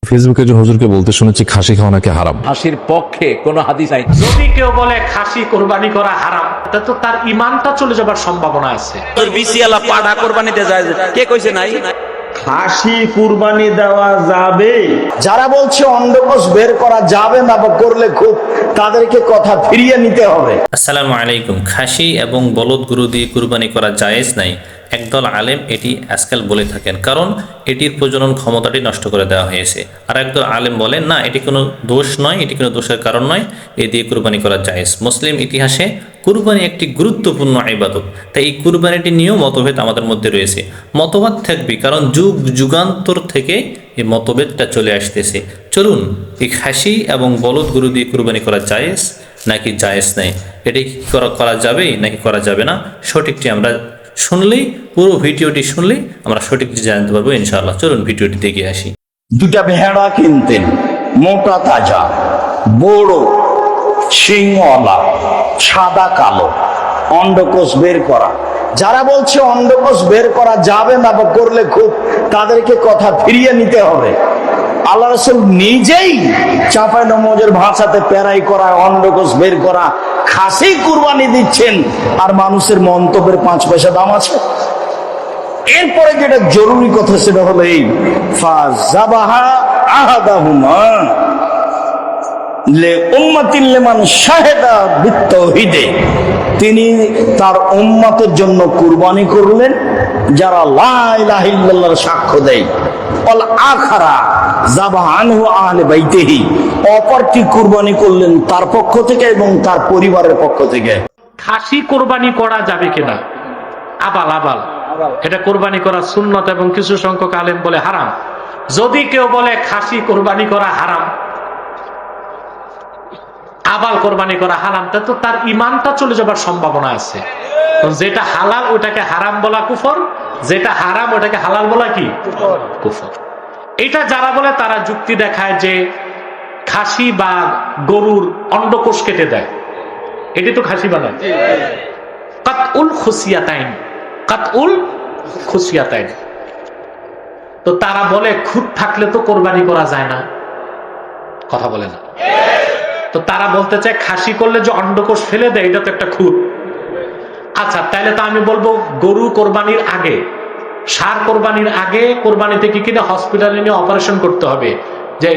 ফেসবুকে যে হুজুরকে বলতে শুনেছি খাসি খাওয়া নাকি হারাম। খাসির পক্ষে কোন হাদিস নাই। যদি কেউ বলে খাসি কোরবানি করা হারাম, তা তো তার ইমানটা চলে যাবার সম্ভাবনা আছে। তোর বিসিয়ালা পাড়া কোরবানিতে যায়, কে কইছে নাই? খাসি কুরবানি দেওয়া যাবে। যারা বলছে অন্ডকোষ বের করা যাবে না বা করলে খুব, তাদেরকে কথা ফিরিয়ে নিতে হবে। আসসালামু আলাইকুম। খাসি এবং বলদ গরু দিয়ে কুরবানি করা জায়েজ নাই, একদল আলেম এটি আজকাল বলে থাকেন, কারণ এটির প্রজনন ক্ষমতাটি নষ্ট করে দেওয়া হয়েছে। আর একদল আলেম বলেন না, এটি কোনো দোষ নয়, এটি কোনো দোষের কারণ নয়, এ দিয়ে কুরবানি করা জায়েজ। মুসলিম ইতিহাসে কুরবানি একটি গুরুত্বপূর্ণ ইবাদত, তাই এই কুরবানিটি নিয়েও মতভেদ আমাদের মধ্যে রয়েছে। মতভেদ থাকবে, কারণ যুগ যুগান্তর থেকে এই মতভেদটা চলে আসতেছে। চলুন, এই খাসি এবং বলদ গরু দিয়ে কুরবানি করা জায়েজ নাকি জায়েজ নেই, এটি করা যাবে নাকি করা যাবে না, সঠিকটি আমরা শুনলেই, পুরো ভিডিওটি শুনলেই আমরা সঠিকটি জানতে পারবো ইনশাআল্লাহ। চলুন ভিডিওটি দেখে আসি। দুটা ভেড়া কিনতেন, মোটা তাজা, বড়, শিংওয়ালা, সাদা কালো, অন্ডকোষ বের করা। যারা বলছে অন্ডকোষ বের করা যাবে না বা করলে খুব, তাদেরকে কথা ফিরিয়ে নিতে হবে। আল্লাহ রাসূল নিজেই চাঁপাই নবজের ভাষাতে প্যারাই করা, অন্ডকোষ বের করা, খাসি কুরবানি দিচ্ছেন, আর মানুষের মন্তব্যের 5 পয়সা দাম আছে। এরপরে যেটা জরুরি কথা, সেটা হলো এই ফাযাবাহা আহাদাহুমা লে উম্মাতিল লিমান শাহাদা বিত্তাওহীদে, তিনি তার উম্মতের জন্য কুরবানি করলেন যারা লা ইলাহা ইল্লাল্লাহর সাক্ষ্য দেয়। অল আখারা যাবা আনহু আহলে বাইতিহি, অপরটি কুরবানি করলেন তার পক্ষ থেকে এবং তার পরিবারের পক্ষ থেকে। খাসি কোরবানি করা যাবে কিনা? আবাল এটা কোরবানি করা সুন্নত, এবং কিছু সংখ্যক আলেম বলে হারাম। যদি কেউ বলে খাসি কোরবানি করা হারাম, আবাল কোরবানি করা হারাম, তা তো তার ইমানটা চলে যাবার সম্ভাবনা আছে। যেটা হালাল ওটাকে হারাম বলা কুফর, যেটা হারাম ওটাকে হালাল বলা কি কুফর। এটা যারা বলে তারা যুক্তি দেখায় যে খাসি বা গরুর অন্ডকোষ কেটে দেয়, এটি তো খাসি বানায়। কাতউল খুসিয়াতাইন, কাতউল খুসিয়াতাইন। তো তারা বলে খুঁত থাকলে তো কোরবানি করা যায় না, কথা বলে না। তো তারা বলতে চায় খাসি করলে যে অন্ডকোষ ফেলে দেয়, এটা তো একটা খুঁত। আচ্ছা, তাহলে তো আমি বলবো গরু কোরবানির আগে, ষাঁড় কোরবানির আগে কোরবানিতে কি কিনা হসপিটালে নিয়ে অপারেশন করতে হবে, যে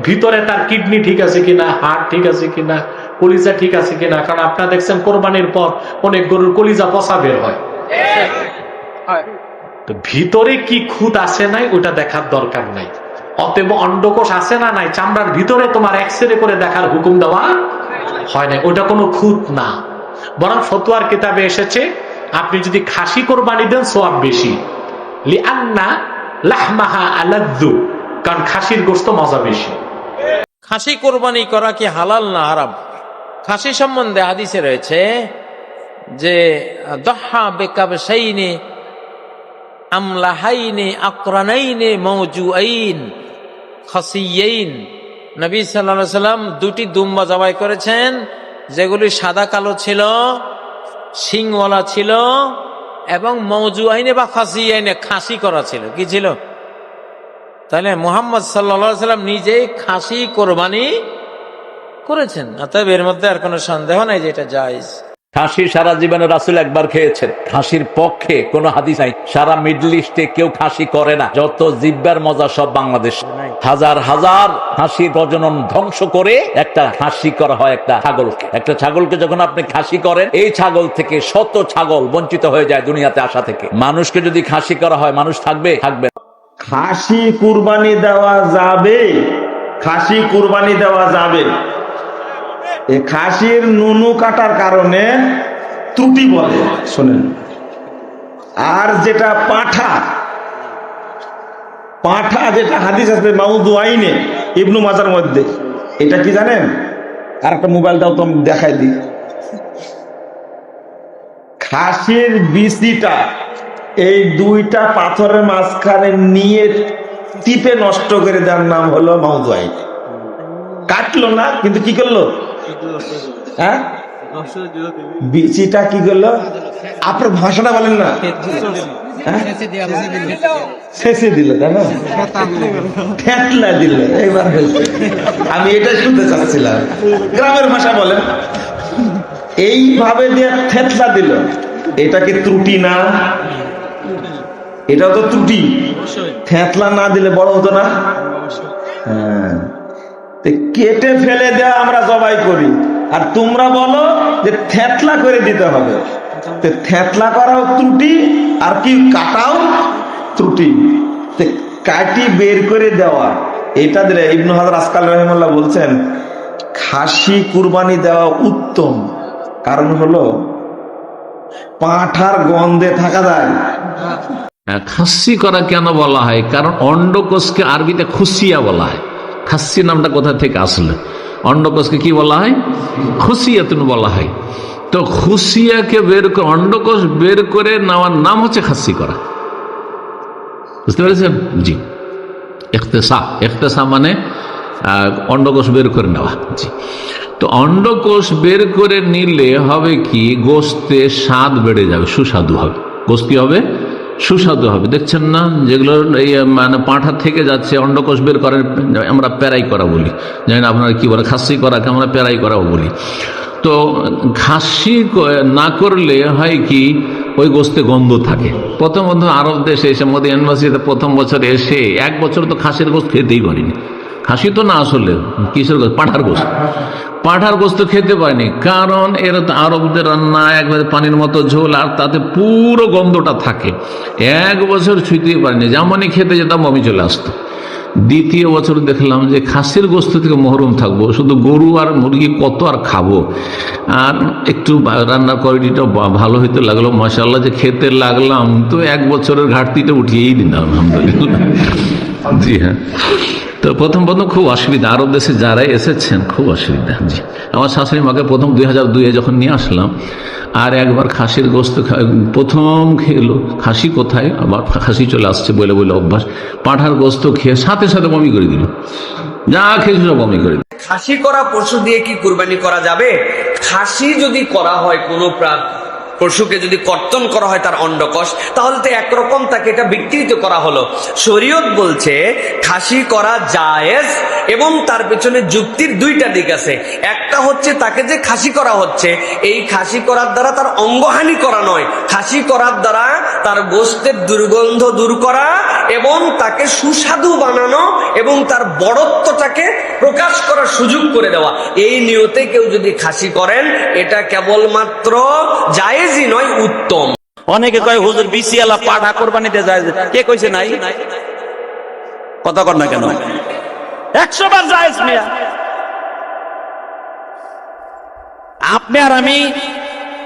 ভিতরে তার কিডনি ঠিক আছে কিনা, হার্ট ঠিক আছে কিনা, কলিজা ঠিক আছে কিনা। কারণ আপনারা দেখছেন কোরবানির পর অনেক গরুর কলিজা পচা বের হয়। তো ভিতরে কি খুঁত আছে নাই ওটা দেখার দরকার নাই। অতএব অন্ডকোষ আছে না নাই, চামড়ার ভিতরে তোমার এক্সরে করে দেখার হুকুম দেওয়া হয় না, ওটা কোনো খুঁত না। বরং ফতোয়ার কিতাবে এসেছে আপনি যদি খাসি কোরবানি দেন সওয়াব বেশি, লিআন্না লাহমাহা আলাদ্দু, কারণ খাসির গোশত মজা বেশি। খাসি কোরবানি করা কি হালাল না হারাম? খাসি সম্বন্ধে হাদিসে রয়েছে যে দহা বিকাবশাইনি আমলাহাইনি আকরানাইনি মাওজুআইন খাসিয়াইন, নবী সাল্লাল্লাহু আলাইহি সাল্লাম দুটি দুম্বা জবাই করেছেন, যেগুলি সাদা কালো ছিল, শিংওয়ালা ছিল, এবং মাওজুআইনে বা খাসিয়াইনে খাসি করা ছিল। কি ছিল? তাহলে মুহাম্মদ সাল্লাল্লাহু আলাইহি সাল্লাম নিজেই খাসি কোরবানি করেছেন। অতএব এর মধ্যে আর কোনো সন্দেহ নাই যে এটা জায়েজ। খাসি সারা জীবনে রাসূল একবার খেয়েছেন, খাসির পক্ষে কোন হাদিস নাই। সারা মিডল ইস্টে কেউ খাসি করে না, যত জিব্বার মজা সব বাংলাদেশ। হাজার হাজার খাসির প্রজনন ধ্বংস করে একটা খাসি করা হয় একটা ছাগলকে। একটা ছাগলকে যখন আপনি খাসি করেন, এই ছাগল থেকে শত ছাগল বঞ্চিত হয়ে যায় দুনিয়াতে আসা থেকে। মানুষকে যদি খাসি করা হয়, মানুষ থাকবে? থাকবে। খাসি কুরবানি দেওয়া যাবে, খাসি কুরবানি দেওয়া যাবে। এই খাসির নুনু কাটার কারণে ত্রুটি বলে, শোনেন। আর যেটা পাঠা, পাঠা যেটা হাদিস আছে মাউযুআইনে ইবনু মাজার মধ্যে, এটা কি জানেন? আর একটা মোবাইল দাও তো আমি দেখাই দিই। খাসির বিচিটা এই দুইটা পাথরের মাঝখানে নিয়ে টিপে নষ্ট করে দেওয়ার নাম হলো মাউযুআইন। কাটলো না, কিন্তু কি করলো? হ্যাঁ, বিচিটা কি করলো? আপনার ভাষাটা বলেন না। শেষে দিল তাই না, থেতলা দিল, এইবার হয়েছে। আমি এটা শুনতে চাচ্ছিলাম, গ্রামের ভাষা বলেন, এইভাবে দিয়ে থেতলা দিল, এটা কি ত্রুটি না? এটা তো ত্রুটি। থেতলা না দিলে বড় হতো না? হ্যাঁ, কেটে ফেলে দেওয়া আমরা জবাই করি, আর তোমরা বলো যে থেতলা করে দিতে হবে। থেতলা করাও ত্রুটি, আর কি কাটাও ত্রুটি। কাটি বের করে দেওয়া, এটা দিলে ইবনে হাজার আসকালী রাহিমাহুল্লাহ বলছেন খাসি কুরবানি দেওয়া উত্তম। কারণ হলো পাঁঠার গন্ধে থাকা যায়। খাসি করা কেন বলা হয়? কারণ অন্ডকোষকে আরবিতে খুসিয়া বলা হয়। খাসি নামটা কোথা থেকে আসলে? অন্ডকোষকে কি বলা হয়? খুসিয়াতুন বলা হয়। তো খুসিয়াকে বের করে, অন্ডকোষ বের করে নেওয়ার নাম হচ্ছে খাসি করা। বুঝতে পেরেছেন? জি, ইখতিসা মানে অন্ডকোষ বের করে নেওয়া। জি, তো অন্ডকোষ বের করে নিলে হবে কি, গোস্তে স্বাদ বেড়ে যাবে, সুস্বাদু হবে। গোস্ত কি হবে? সুস্বাদু হবে। দেখছেন না যেগুলো এই মানে পাঁঠা থেকে যাচ্ছে, অন্ডকোষ বের করেন, আমরা প্যারাই করা বলি, জানি না আপনারা কি বলে, খাসি করাকে আমরা প্যারাই করাও বলি। তো খাসি না করলে হয় কি, ওই গোস্তে গন্ধ থাকে। প্রথম আরব দেশে এসে, মোদি ইউনিভার্সিটিতে প্রথম বছর এসে 1 বছর তো খাসির গোস্ত খেতেই পারিনি। খাসি তো না, আসলে কিসের গোস্ত? পাঁঠার গোস্ত। পাঁঠার গোস্ত খেতে পারিনি, কারণ এরা তো আরবদের রান্না, একবারে পানির মতো ঝোল, আর তাতে পুরো গন্ধটা থাকে। 1 বছর ছুঁতেই পারিনি, যেমনই খেতে যেতাম বমি চলে আসতো। দ্বিতীয় বছর দেখলাম যে খাসির গোস্ত থেকে মহরুম থাকবো, শুধু গরু আর মুরগি কত আর খাবো। আর একটু রান্নার কোয়ালিটিটা ভালো হইতে লাগলো, মাশাআল্লাহ, যে খেতে লাগলাম, তো 1 বছরের ঘাটতিটা উঠিয়েই দিলাম, আলহামদুলিল্লাহ। জি হ্যাঁ, তো প্রথম খুব অসুবিধা, আরব দেশে যারাই এসেছেন খুব অসুবিধা। জি, আমার শাশুড়ি মাকে প্রথম 2002-এ যখন নিয়ে আসলাম, আর একবার খাসির গোস্ত প্রথম খেলো, খাসি কোথায়, আবার খাসি চলে আসছে বলে বলে অভ্যাস, পাঁঠার গোস্ত খেয়ে সাথে সাথে বমি করে দিল, যা খেয়েছিল বমি করে দিল। খাসি করা পশু দিয়ে কি কুরবানি করা যাবে? খাসি যদি করা হয়, কোন পশুকে যদি কর্তন করা হয় তার অন্ডকোষ, তাহলে তো একরকম তাকে এটা বিকৃত করা হলো। শরীয়ত বলছে খাসি করা জায়েজ, এবং তার পেছনে যুক্তির 2টা দিক আছে। একটা হচ্ছে তাকে যে খাসি করা হচ্ছে, এই খাসি করার দ্বারা তার অঙ্গহানি করা নয়, খাসি করার দ্বারা তার গোশতের দুর্গন্ধ দূর করা এবং তাকে সুস্বাদু বানানো এবং তার বড়ত্বটাকে প্রকাশ করার সুযোগ করে দেওয়া। এই নিয়তে কেউ যদি খাসি করেন, এটা কেবলমাত্র জায়েজই নয়, উত্তম। অনেকে কয় হুজুর বিসিয়ালা পাঠা কোরবানিতে যায়, কে কইছে নাই? কথা কর না কেন? 100 বার জায়েজ মিয়া। আপনি আর আমি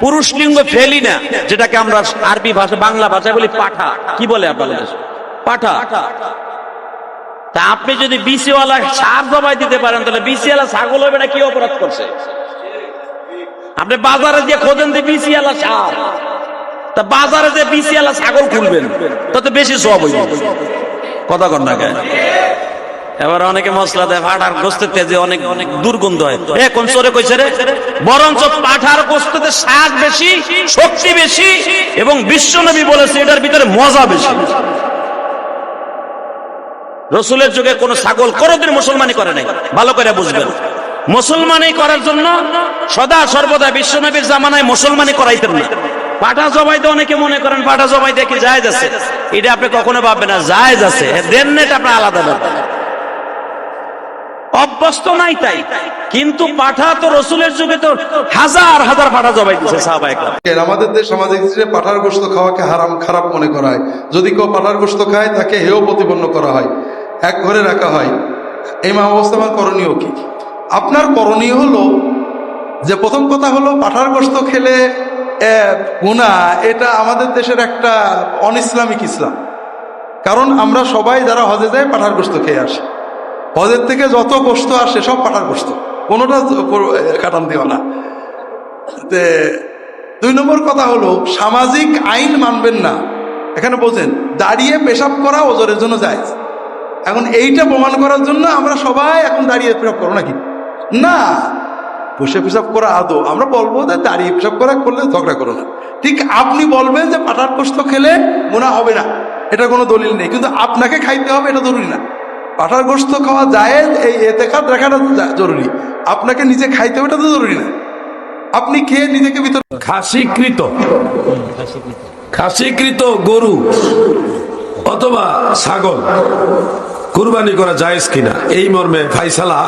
পুরুষ লিঙ্গ ফেলি না, যেটাকে আমরা আরবি ভাষা, বাংলা ভাষায় বলি পাঠা। কি বলে আপনাদের? পাঠা। তা আপনি যদি বিসিওয়ালা ছাগ জবাই দিতে পারেন, তাহলে বিসিওয়ালা ছাগল হবে না? কি অপরাধ করছে? আপনি বাজারে যে খোঁজেন যে বিসিওয়ালা ছাগ, তা বাজারে যে বিসিওয়ালা ছাগল খুলবেন, তাতে বেশি সওয়াব হইবে। কথা কর না কেন? এবার অনেকে মশলা দেয়, পাঠার গোস্তের তেজে অনেক অনেক দুর্গন্ধ হয়। কোন চোরে কইছে রে? বরঞ্চ পাঠার গোস্তের স্বাদ বেশি, শক্তি বেশি, এবং বিশ্বনবী বলেছে এটার ভিতরে মজা বেশি। রসুলের যুগে কোন ছাগল কোনদিন মুসলমানি করে নাই, ভালো করে বুঝবেন। মুসলমানি করার জন্য সদা সর্বদা বিশ্বনবীর জামানায় মুসলমানি করাইতেন না। পাঠা জবাই দিয়ে অনেকে মনে করেন পাঠা জবাই দিয়ে কি জায়েজ আছে, এটা আপনি কখনো ভাববেন না। জায়েজ আছে, দেন না, এটা আপনার আলাদা ব্যাপার, অভ্যস্ত নাই তাই। কিন্তু পাঠা তো রসুলের যুগে তো হাজার হাজার পাঠা জবাই দিয়েছে সাহাবায়ে কেরাম। আমাদের দেশ সামাজিক পাঠার গোশত খাওয়াকে হারাম, খারাপ মনে করা হয়। যদি কেউ পাঠার গোশত খায়, তাকে হেয় প্রতিপন্ন করা হয়, এক ঘরে রাখা হয়। এই মা অবস্থা আমার করণীয় কি? আপনার করণীয় হলো যে, প্রথম কথা হলো পাঠার গোশত খেলে গুনাহ, এটা আমাদের দেশের একটা অনইসলামিক ইসলাম। কারণ আমরা সবাই যারা হজে যায় পাঠার গোশত খেয়ে আসে। হজের থেকে যত গোশত আসে সব পাঠার গোশত, কোনোটা কাটান দিও না। 2 নম্বর কথা হলো সামাজিক আইন মানবেন না। এখানে বোঝেন, দাঁড়িয়ে পেশাব করা ওজরের জন্য যায়। এখন এইটা প্রমাণ করার জন্য আমরা সবাই এখন দাঁড়িয়ে পেশাব করো নাকি? না, বসে পেশাব করা আদৌ, আমরা বলবো যে দাঁড়িয়ে পেশাব করা করলে ঝগড়া করো না। ঠিক আপনি বলবেন যে পাঠার গোশত খেলে গুনাহ হবে না, এটা কোনো দলিল নেই, কিন্তু আপনাকে খাইতে হবে এটা জরুরি না। পাঠার গোশত খাওয়া জায়েজ, এই এতেকাদ রাখাটা জরুরি, আপনাকে নিজে খাইতে হবে এটা তো জরুরি না। আপনি খেয়ে নিজেকে ভিতর খাসিকৃত গরু অথবা ছাগল কুরবানি করা জায়েজ কিনা এই মর্মে ফাইসালা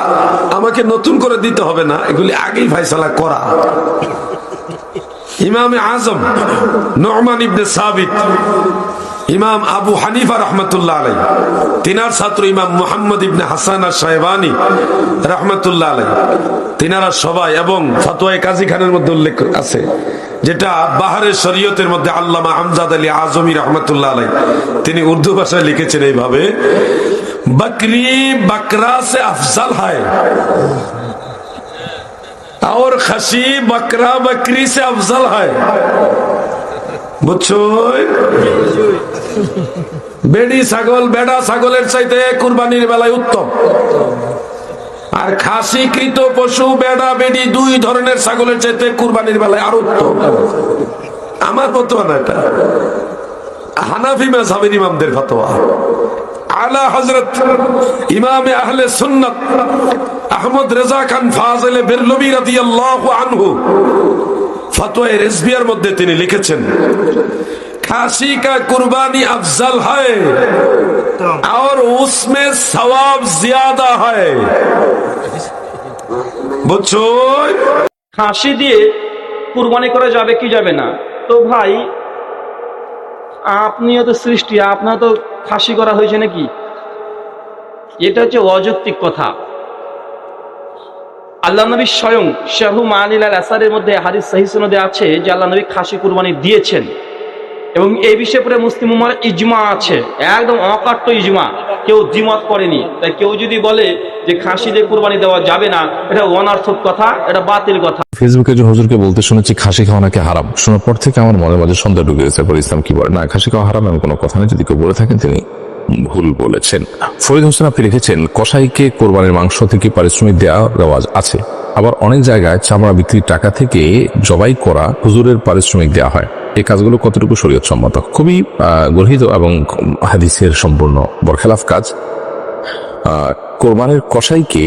আমাকে নতুন করে দিতে হবে না, এগুলি আগেই ফাইসালা করা। ইমাম আজম নুমান ইবনে সাবিত, ইমাম আবু হানিফা রহমতুল্লাহ আলাই, তিনার ছাত্র ইমাম মুহাম্মদ ইবনে হাসান আশ-শায়বানী রহমতুল্লাহ আলাই, তিনারা সবাই, এবং ফতোয়া কাজী খানের মধ্যে উল্লেখ আছে, যেটা বাহারের শরীয়তের মধ্যে আল্লামা আমজাদ আলী আজমি রহমতুল্লাহ আলাই তিনি উর্দু ভাষায় লিখেছেন এইভাবে, बकरी बकरा से अफजल है और खसी बकरा बकरी से अफजल है। বুঝছো, বেড়ি ছাগল বেড়া ছাগলের চাইতে কুরবানির বেলায় উত্তম, আর খাসিকৃত পশু বেড়া বেড়ি দুই ধরনের ছাগলের চাইতে কুরবানির বেলায় আরো উত্তম। আমার ফতোয়া না, এটা হানাফি মাযহাবের ইমামদের ফতোয়া। আলা হযরত ইমাম আহলে সুন্নাত আহমদ রেজা খান ফাজিল বেরলভী রাদিয়াল্লাহু আনহু ফতোয়া রিজভিয়ার মধ্যে তিনি লিখেছেন, খাসি কা কুরবানি अफजल है और उसमें सवाब ज्यादा है। বুঝছো, খাসি দিয়ে কুরবানি করা যাবে কি যাবে না? তো ভাই আপনিও তো সৃষ্টি, আপনার তো খাসি করা হয়েছে নাকি? এটা হচ্ছে অযৌক্তিক কথা। আল্লাহ নবী স্বয়ং শাহু মানিল আল আসারের মধ্যে হাদিস সহিহ সনদে আছে যে আল্লাহ নবী খাসি কুরবানি দিয়েছেন, এবং এই বিষয়ে পরে মুসলিম উম্মাহর ইজমা আছে, একদম অকাট্য ইজমা, কেউ দ্বিমত করেনি। তাই কেউ যদি বলে যে খাসি দিয়ে কুরবানি দেওয়া যাবে না, এটা অনর্থক কথা, এটা বাতিল কথা। ফেসবুকে যে হুজুরকে বলতে শুনেছি খাসি খাওয়া নাকি হারাম, শোনার পর থেকে আমার মনে মাঝে সন্দেহ ঢুকে গেছে, পরে ইসলাম কি বলে। না, খাসি খাওয়া হারাম এমন কোনো কথা নেই, যদি কেউ বলে থাকেন তিনি ভুল বলেছেন। ফরিদ হোসেন আপনি লিখেছেন, কসাইকে কোরবানির মাংস থেকে পারিশ্রমিক দেওয়া রেওয়াজ আছে, আবার অনেক জায়গায় চামড়া বিক্রির টাকা থেকে জবাই করা হুজুরের পারিশ্রমিক দেওয়া হয়। এই কাজগুলো কতটুকু শরীয়ত সম্মত? খুবই গর্হিত এবং হাদিসের সম্পূর্ণ বরখেলাফ কাজ। কোরবানির কসাইকে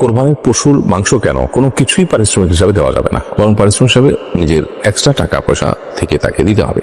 কোরবানির পশুর মাংস কেন কোনো কিছুই পারিশ্রমিক হিসাবে দেওয়া যাবে না, বরং পারিশ্রমিক হিসাবে নিজের এক্সট্রা টাকা পয়সা থেকে তাকে দিতে হবে।